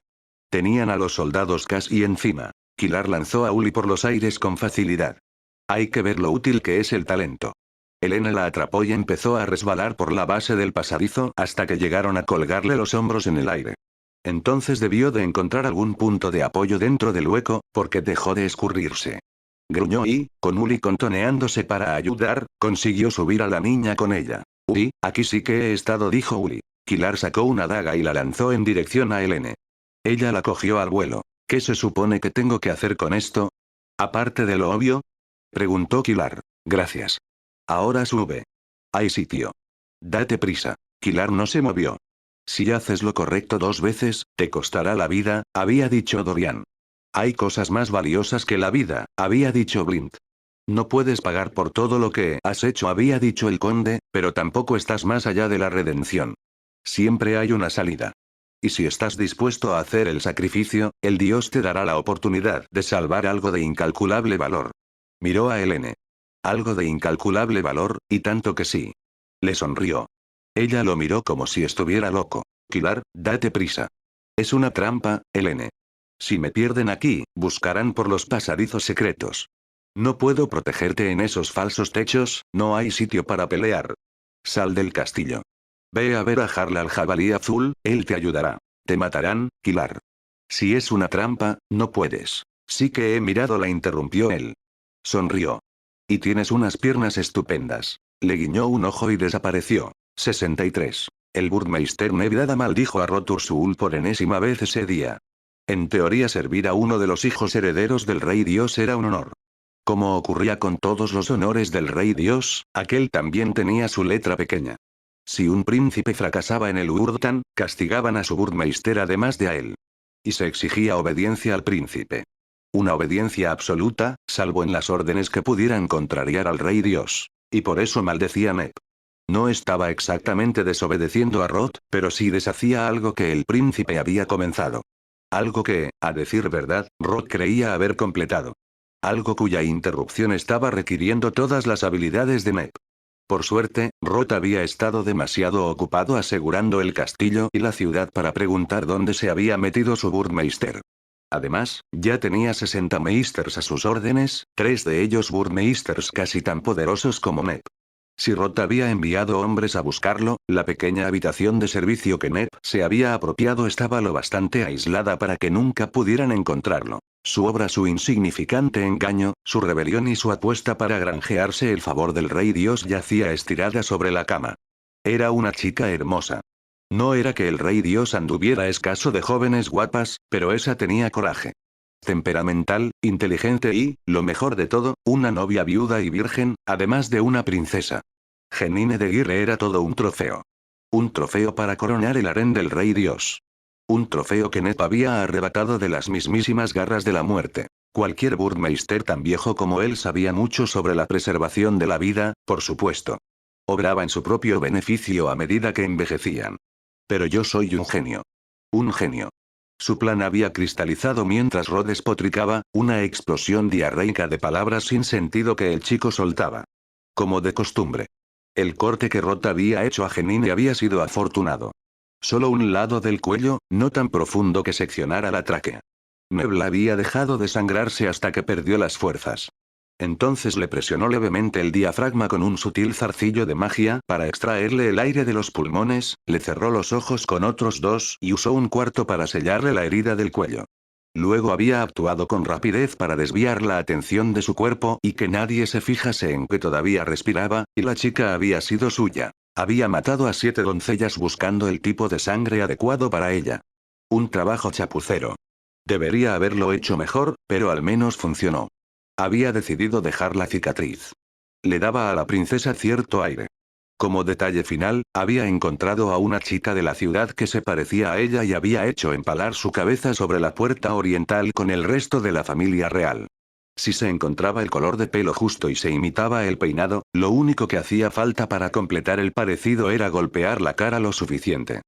Tenían a los soldados casi encima. Kilar lanzó a Uli por los aires con facilidad. Hay que ver lo útil que es el talento. Elena la atrapó y empezó a resbalar por la base del pasadizo hasta que llegaron a colgarle los hombros en el aire. Entonces debió de encontrar algún punto de apoyo dentro del hueco, porque dejó de escurrirse. Gruñó y, con Uli contoneándose para ayudar, consiguió subir a la niña con ella. Uy, aquí sí que he estado, dijo Uli. Kilar sacó una daga y la lanzó en dirección a Elena. Ella la cogió al vuelo. ¿Qué se supone que tengo que hacer con esto? Aparte de lo obvio, preguntó Kilar. Gracias. Ahora sube. Hay sitio. Date prisa. Kilar no se movió. Si haces lo correcto 2 veces, te costará la vida, había dicho Dorian. Hay cosas más valiosas que la vida, había dicho Blint. No puedes pagar por todo lo que has hecho, había dicho el conde, pero tampoco estás más allá de la redención. Siempre hay una salida. Y si estás dispuesto a hacer el sacrificio, el dios te dará la oportunidad de salvar algo de incalculable valor. Miró a Helene. Algo de incalculable valor, y tanto que sí. Le sonrió. Ella lo miró como si estuviera loco. Kilar, date prisa. Es una trampa, Helene. Si me pierden aquí, buscarán por los pasadizos secretos. No puedo protegerte en esos falsos techos, no hay sitio para pelear. Sal del castillo. Ve a ver a Harla al jabalí azul, él te ayudará. Te matarán, Kilar. Si es una trampa, no puedes. Sí que he mirado, la interrumpió él. Sonrió. Y tienes unas piernas estupendas. Le guiñó un ojo y desapareció. 63. El Burmeister Nevidada maldijo a Rotursul por enésima vez ese día. En teoría servir a uno de los hijos herederos del rey dios era un honor. Como ocurría con todos los honores del rey dios, aquel también tenía su letra pequeña. Si un príncipe fracasaba en el Urdan, castigaban a su Burmeister además de a él. Y se exigía obediencia al príncipe. Una obediencia absoluta, salvo en las órdenes que pudieran contrariar al rey dios. Y por eso maldecía Neb. No estaba exactamente desobedeciendo a Rod, pero sí deshacía algo que el príncipe había comenzado. Algo que, a decir verdad, Rod creía haber completado. Algo cuya interrupción estaba requiriendo todas las habilidades de Neb. Por suerte, Rod había estado demasiado ocupado asegurando el castillo y la ciudad para preguntar dónde se había metido su Burmeister. Además, ya tenía 60 meisters a sus órdenes, 3 de ellos Burmeisters casi tan poderosos como Neb. Si Rod había enviado hombres a buscarlo, la pequeña habitación de servicio que Neb se había apropiado estaba lo bastante aislada para que nunca pudieran encontrarlo. Su obra, su insignificante engaño, su rebelión y su apuesta para granjearse el favor del rey dios yacía estirada sobre la cama. Era una chica hermosa. No era que el rey dios anduviera escaso de jóvenes guapas, pero esa tenía coraje. Temperamental, inteligente y, lo mejor de todo, una novia viuda y virgen, además de una princesa. Genine de Guirre era todo un trofeo. Un trofeo para coronar el harén del rey dios. Un trofeo que Neb había arrebatado de las mismísimas garras de la muerte. Cualquier Burmeister tan viejo como él sabía mucho sobre la preservación de la vida, por supuesto. Obraba en su propio beneficio a medida que envejecían. Pero yo soy un genio. Un genio. Su plan había cristalizado mientras Rod despotricaba, una explosión diarreica de palabras sin sentido que el chico soltaba. Como de costumbre. El corte que Rod había hecho a Genine había sido afortunado. Solo un lado del cuello, no tan profundo que seccionara la tráquea. Neb había dejado de sangrarse hasta que perdió las fuerzas. Entonces le presionó levemente el diafragma con un sutil zarcillo de magia para extraerle el aire de los pulmones, le cerró los ojos con otros 2 y usó un cuarto para sellarle la herida del cuello. Luego había actuado con rapidez para desviar la atención de su cuerpo y que nadie se fijase en que todavía respiraba, y la chica había sido suya. Había matado a 7 doncellas buscando el tipo de sangre adecuado para ella. Un trabajo chapucero. Debería haberlo hecho mejor, pero al menos funcionó. Había decidido dejar la cicatriz. Le daba a la princesa cierto aire. Como detalle final, había encontrado a una chica de la ciudad que se parecía a ella y había hecho empalar su cabeza sobre la puerta oriental con el resto de la familia real. Si se encontraba el color de pelo justo y se imitaba el peinado, lo único que hacía falta para completar el parecido era golpear la cara lo suficiente.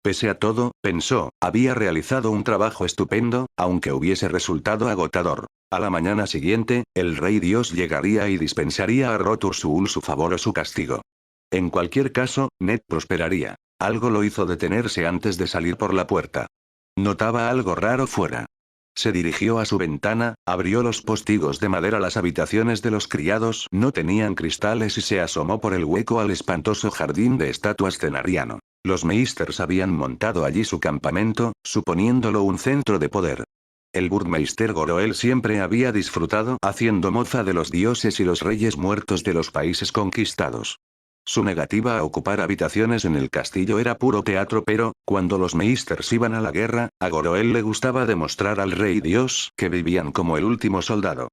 Pese a todo, pensó, había realizado un trabajo estupendo, aunque hubiese resultado agotador. A la mañana siguiente, el rey dios llegaría y dispensaría a Rotursul su favor o su castigo. En cualquier caso, Ned prosperaría. Algo lo hizo detenerse antes de salir por la puerta. Notaba algo raro fuera. Se dirigió a su ventana, abrió los postigos de madera. Las habitaciones de los criados no tenían cristales y se asomó por el hueco al espantoso jardín de estatuas cenariano. Los Meisters habían montado allí su campamento, suponiéndolo un centro de poder. El Burmeister Goroel siempre había disfrutado haciendo mofa de los dioses y los reyes muertos de los países conquistados. Su negativa a ocupar habitaciones en el castillo era puro teatro, pero, cuando los Meisters iban a la guerra, a Goroel le gustaba demostrar al rey dios que vivían como el último soldado.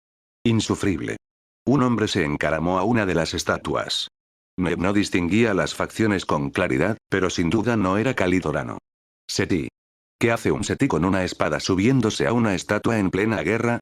Insufrible. Un hombre se encaramó a una de las estatuas. Neb no distinguía las facciones con claridad, pero sin duda no era Calidorano. Seti. ¿Qué hace un Seti con una espada subiéndose a una estatua en plena guerra?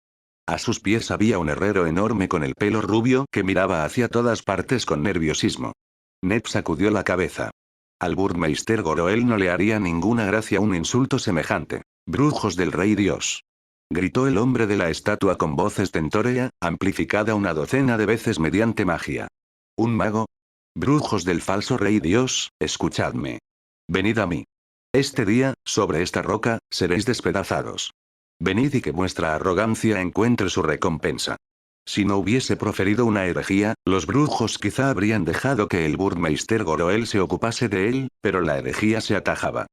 A sus pies había un herrero enorme con el pelo rubio que miraba hacia todas partes con nerviosismo. Neb sacudió la cabeza. Al Burmeister Goroel no le haría ninguna gracia un insulto semejante. «Brujos del rey dios», gritó el hombre de la estatua con voz estentórea, amplificada una docena de veces mediante magia. ¿Un mago? Brujos del falso rey dios, escuchadme. Venid a mí. Este día, sobre esta roca, seréis despedazados. Venid y que vuestra arrogancia encuentre su recompensa. Si no hubiese proferido una herejía, los brujos quizá habrían dejado que el Burmeister Goroel se ocupase de él, pero la herejía se atajaba.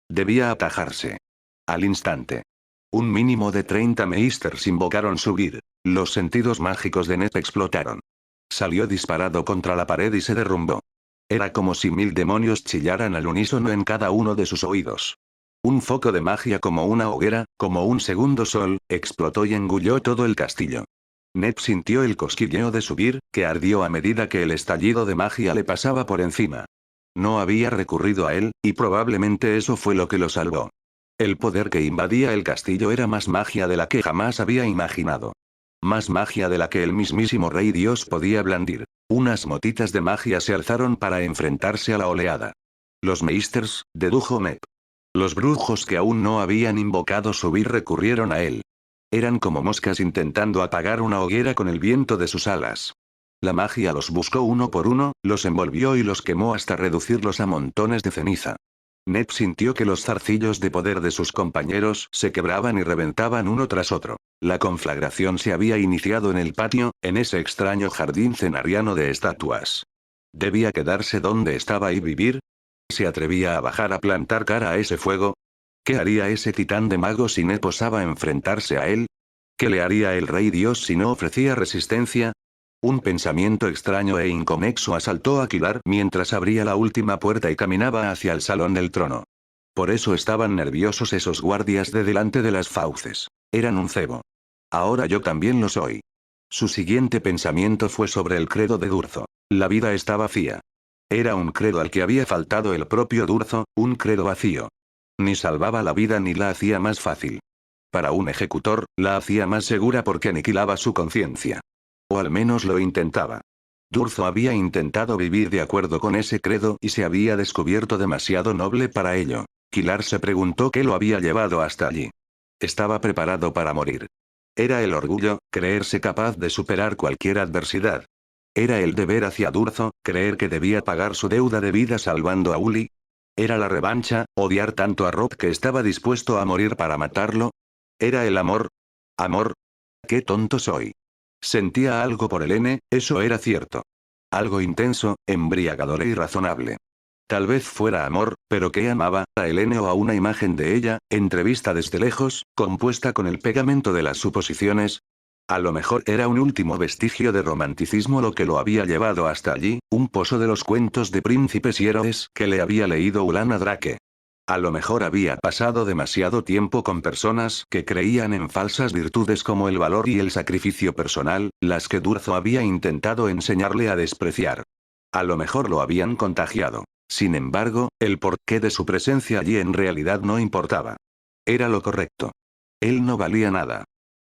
Debía atajarse. Al instante. Un mínimo de 30 Meisters invocaron subir. Los sentidos mágicos de Neb explotaron. Salió disparado contra la pared y se derrumbó. Era como si 1000 demonios chillaran al unísono en cada uno de sus oídos. Un foco de magia como una hoguera, como un segundo sol, explotó y engulló todo el castillo. Neb sintió el cosquilleo de subir, que ardió a medida que el estallido de magia le pasaba por encima. No había recurrido a él, y probablemente eso fue lo que lo salvó. El poder que invadía el castillo era más magia de la que jamás había imaginado. Más magia de la que el mismísimo rey dios podía blandir. Unas motitas de magia se alzaron para enfrentarse a la oleada. Los Meisters, dedujo Neb. Los brujos que aún no habían invocado subir recurrieron a él. Eran como moscas intentando apagar una hoguera con el viento de sus alas. La magia los buscó uno por uno, los envolvió y los quemó hasta reducirlos a montones de ceniza. Neb sintió que los zarcillos de poder de sus compañeros se quebraban y reventaban uno tras otro. La conflagración se había iniciado en el patio, en ese extraño jardín cenariano de estatuas. ¿Debía quedarse donde estaba y vivir? ¿Se atrevía a bajar a plantar cara a ese fuego? ¿Qué haría ese titán de magos si Neb osaba enfrentarse a él? ¿Qué le haría el rey dios si no ofrecía resistencia? Un pensamiento extraño e inconexo asaltó a Kilar mientras abría la última puerta y caminaba hacia el salón del trono. Por eso estaban nerviosos esos guardias de delante de las fauces. Eran un cebo. Ahora yo también lo soy. Su siguiente pensamiento fue sobre el credo de Durzo. La vida está vacía. Era un credo al que había faltado el propio Durzo, un credo vacío. Ni salvaba la vida ni la hacía más fácil. Para un ejecutor, la hacía más segura porque aniquilaba su conciencia. O al menos lo intentaba. Durzo había intentado vivir de acuerdo con ese credo y se había descubierto demasiado noble para ello. Kilar se preguntó qué lo había llevado hasta allí. Estaba preparado para morir. Era el orgullo, creerse capaz de superar cualquier adversidad. Era el deber hacia Durzo, creer que debía pagar su deuda de vida salvando a Uli. Era la revancha, odiar tanto a Rob que estaba dispuesto a morir para matarlo. Era el amor. ¿Amor? ¡Qué tonto soy! Sentía algo por Helene, eso era cierto. Algo intenso, embriagador e irrazonable. Tal vez fuera amor, pero ¿qué amaba? ¿A Helene o a una imagen de ella, entrevista desde lejos, compuesta con el pegamento de las suposiciones? A lo mejor era un último vestigio de romanticismo lo que lo había llevado hasta allí, un pozo de los cuentos de príncipes y héroes que le había leído Ulana Drake. A lo mejor había pasado demasiado tiempo con personas que creían en falsas virtudes como el valor y el sacrificio personal, las que Durzo había intentado enseñarle a despreciar. A lo mejor lo habían contagiado. Sin embargo, el porqué de su presencia allí en realidad no importaba. Era lo correcto. Él no valía nada.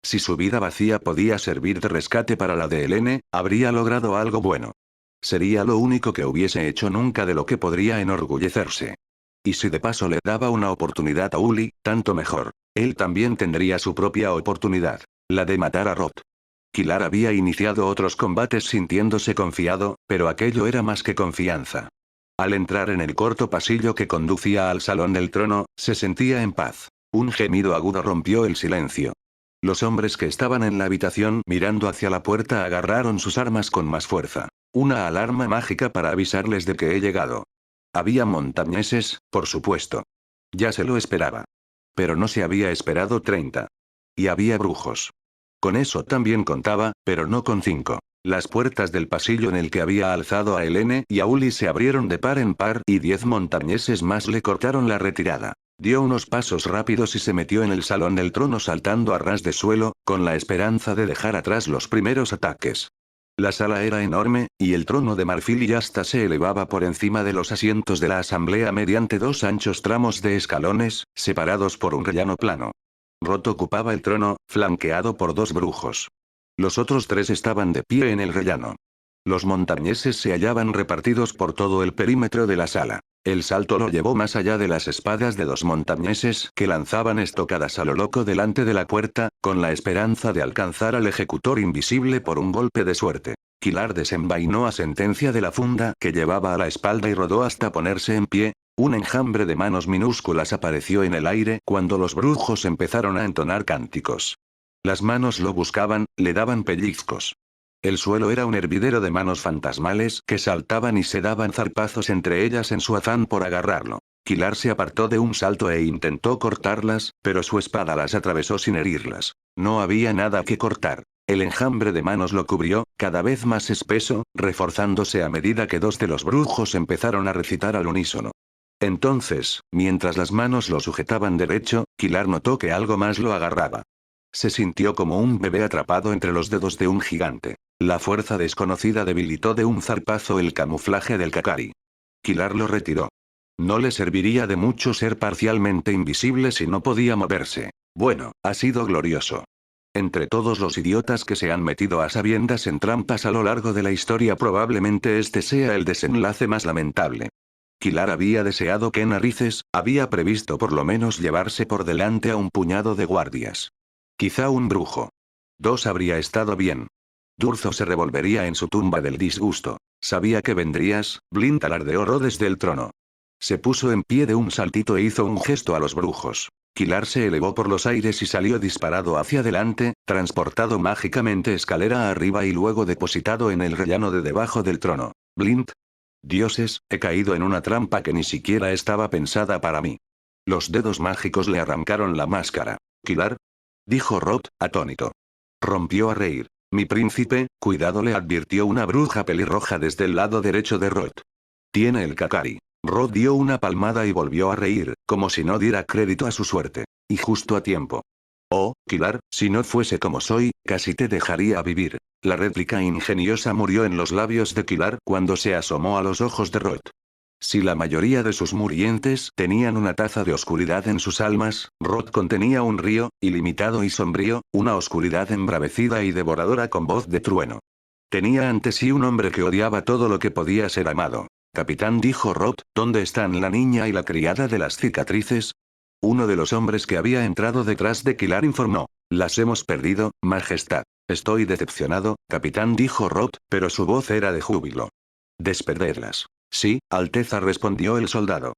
Si su vida vacía podía servir de rescate para la de Helene, habría logrado algo bueno. Sería lo único que hubiese hecho nunca de lo que podría enorgullecerse. Y si de paso le daba una oportunidad a Uli, tanto mejor. Él también tendría su propia oportunidad. La de matar a Roth. Kilar había iniciado otros combates sintiéndose confiado, pero aquello era más que confianza. Al entrar en el corto pasillo que conducía al salón del trono, se sentía en paz. Un gemido agudo rompió el silencio. Los hombres que estaban en la habitación mirando hacia la puerta agarraron sus armas con más fuerza. Una alarma mágica para avisarles de que he llegado. Había montañeses, por supuesto. Ya se lo esperaba. Pero no se había esperado 30. Y había brujos. Con eso también contaba, pero no con 5. Las puertas del pasillo en el que había alzado a Helene y a Uli se abrieron de par en par y 10 montañeses más le cortaron la retirada. Dio unos pasos rápidos y se metió en el salón del trono saltando a ras de suelo, con la esperanza de dejar atrás los primeros ataques. La sala era enorme, y el trono de marfil y hasta se elevaba por encima de los asientos de la asamblea mediante 2 anchos tramos de escalones, separados por un rellano plano. Roth ocupaba el trono, flanqueado por 2 brujos. Los otros 3 estaban de pie en el rellano. Los montañeses se hallaban repartidos por todo el perímetro de la sala. El salto lo llevó más allá de las espadas de 2 montañeses que lanzaban estocadas a lo loco delante de la puerta, con la esperanza de alcanzar al ejecutor invisible por un golpe de suerte. Kilar desenvainó a Sentencia de la funda que llevaba a la espalda y rodó hasta ponerse en pie. Un enjambre de manos minúsculas apareció en el aire cuando los brujos empezaron a entonar cánticos. Las manos lo buscaban, le daban pellizcos. El suelo era un hervidero de manos fantasmales que saltaban y se daban zarpazos entre ellas en su afán por agarrarlo. Kilar se apartó de un salto e intentó cortarlas, pero su espada las atravesó sin herirlas. No había nada que cortar. El enjambre de manos lo cubrió, cada vez más espeso, reforzándose a medida que 2 de los brujos empezaron a recitar al unísono. Entonces, mientras las manos lo sujetaban derecho, Kilar notó que algo más lo agarraba. Se sintió como un bebé atrapado entre los dedos de un gigante. La fuerza desconocida debilitó de un zarpazo el camuflaje del Kakari. Kilar lo retiró. No le serviría de mucho ser parcialmente invisible si no podía moverse. Bueno, ha sido glorioso. Entre todos los idiotas que se han metido a sabiendas en trampas a lo largo de la historia, probablemente este sea el desenlace más lamentable. Kilar había deseado que narices, había previsto por lo menos llevarse por delante a un puñado de guardias. Quizá un brujo. 2 habría estado bien. Durzo se revolvería en su tumba del disgusto. Sabía que vendrías, Blind alardeó Roth desde el trono. Se puso en pie de un saltito e hizo un gesto a los brujos. Kilar se elevó por los aires y salió disparado hacia adelante, transportado mágicamente escalera arriba y luego depositado en el rellano de debajo del trono. Blind. Dioses, he caído en una trampa que ni siquiera estaba pensada para mí. Los dedos mágicos le arrancaron la máscara. Kilar, dijo Roth, atónito. Rompió a reír. Mi príncipe, cuidado, le advirtió una bruja pelirroja desde el lado derecho de Roth. Tiene el Kakari. Roth dio una palmada y volvió a reír, como si no diera crédito a su suerte. Y justo a tiempo. Oh, Kilar, si no fuese como soy, casi te dejaría vivir. La réplica ingeniosa murió en los labios de Kilar cuando se asomó a los ojos de Roth. Si la mayoría de sus murientes tenían una taza de oscuridad en sus almas, Roth contenía un río, ilimitado y sombrío, una oscuridad embravecida y devoradora con voz de trueno. Tenía ante sí un hombre que odiaba todo lo que podía ser amado. Capitán, dijo Roth, ¿dónde están la niña y la criada de las cicatrices? Uno de los hombres que había entrado detrás de Kilar informó. Las hemos perdido, Majestad. Estoy decepcionado, capitán, dijo Roth, pero su voz era de júbilo. ¿Desperderlas? Sí, Alteza, respondió el soldado.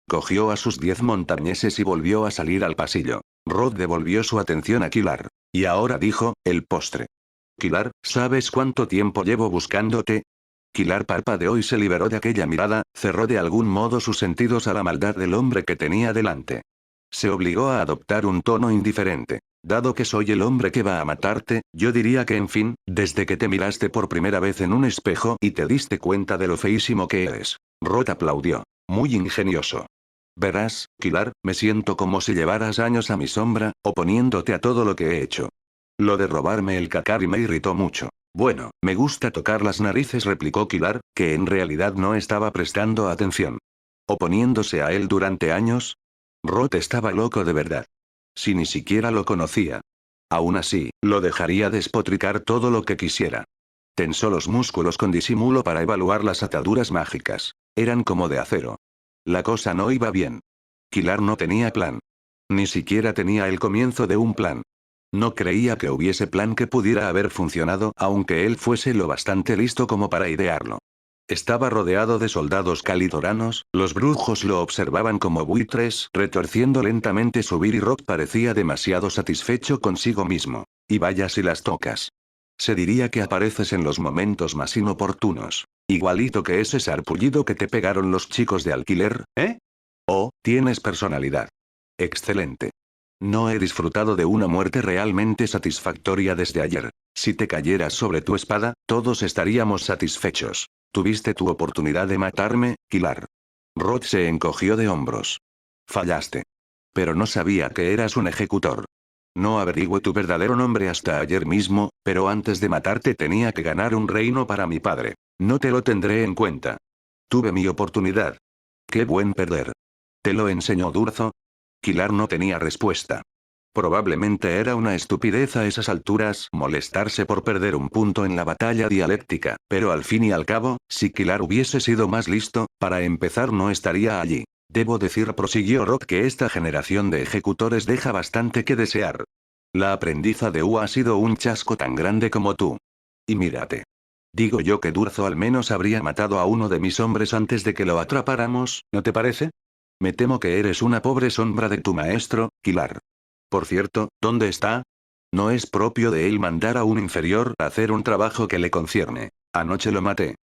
Cogió a sus 10 montañeses y volvió a salir al pasillo. Roth devolvió su atención a Kilar. Y ahora, dijo, el postre. Kilar, ¿sabes cuánto tiempo llevo buscándote? Kilar parpadeó y se liberó de aquella mirada, cerró de algún modo sus sentidos a la maldad del hombre que tenía delante. Se obligó a adoptar un tono indiferente. Dado que soy el hombre que va a matarte, yo diría que en fin, desde que te miraste por primera vez en un espejo y te diste cuenta de lo feísimo que eres. Roth aplaudió. Muy ingenioso. Verás, Kilar, me siento como si llevaras años a mi sombra, oponiéndote a todo lo que he hecho. Lo de robarme el Kakari me irritó mucho. Bueno, me gusta tocar las narices, replicó Kilar, que en realidad no estaba prestando atención. ¿Oponiéndose a él durante años? Roth estaba loco de verdad. Si ni siquiera lo conocía. Aún así, lo dejaría despotricar todo lo que quisiera. Tensó los músculos con disimulo para evaluar las ataduras mágicas. Eran como de acero. La cosa no iba bien. Kilar no tenía plan. Ni siquiera tenía el comienzo de un plan. No creía que hubiese plan que pudiera haber funcionado, aunque él fuese lo bastante listo como para idearlo. Estaba rodeado de soldados calidoranos, los brujos lo observaban como buitres, retorciendo lentamente su vir y Rock parecía demasiado satisfecho consigo mismo. Y vaya si las tocas. Se diría que apareces en los momentos más inoportunos. Igualito que ese sarpullido que te pegaron los chicos de alquiler, ¿eh? Oh, tienes personalidad. Excelente. No he disfrutado de una muerte realmente satisfactoria desde ayer. Si te cayeras sobre tu espada, todos estaríamos satisfechos. Tuviste tu oportunidad de matarme, Kilar. Rod se encogió de hombros. Fallaste. Pero no sabía que eras un ejecutor. No averigüé tu verdadero nombre hasta ayer mismo, pero antes de matarte tenía que ganar un reino para mi padre. No te lo tendré en cuenta. Tuve mi oportunidad. Qué buen perder. ¿Te lo enseñó Durzo? Kilar no tenía respuesta. Probablemente era una estupidez a esas alturas molestarse por perder un punto en la batalla dialéctica, pero al fin y al cabo, si Kilar hubiese sido más listo, para empezar no estaría allí. Debo decir, prosiguió Rock, que esta generación de ejecutores deja bastante que desear. La aprendiza de U ha sido un chasco tan grande como tú. Y mírate. Digo yo que Durzo al menos habría matado a uno de mis hombres antes de que lo atrapáramos, ¿no te parece? Me temo que eres una pobre sombra de tu maestro, Kilar. Por cierto, ¿dónde está? No es propio de él mandar a un inferior a hacer un trabajo que le concierne. Anoche lo maté.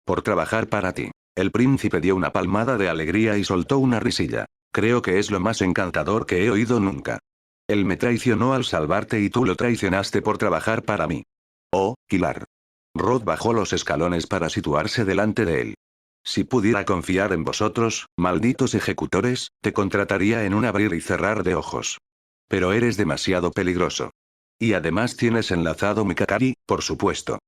Por trabajar para ti. El príncipe dio una palmada de alegría y soltó una risilla. Creo que es lo más encantador que he oído nunca. Él me traicionó al salvarte y tú lo traicionaste por trabajar para mí. Oh, Kilar. Rod bajó los escalones para situarse delante de él. Si pudiera confiar en vosotros, malditos ejecutores, te contrataría en un abrir y cerrar de ojos. Pero eres demasiado peligroso. Y además tienes enlazado mi Kakari, por supuesto.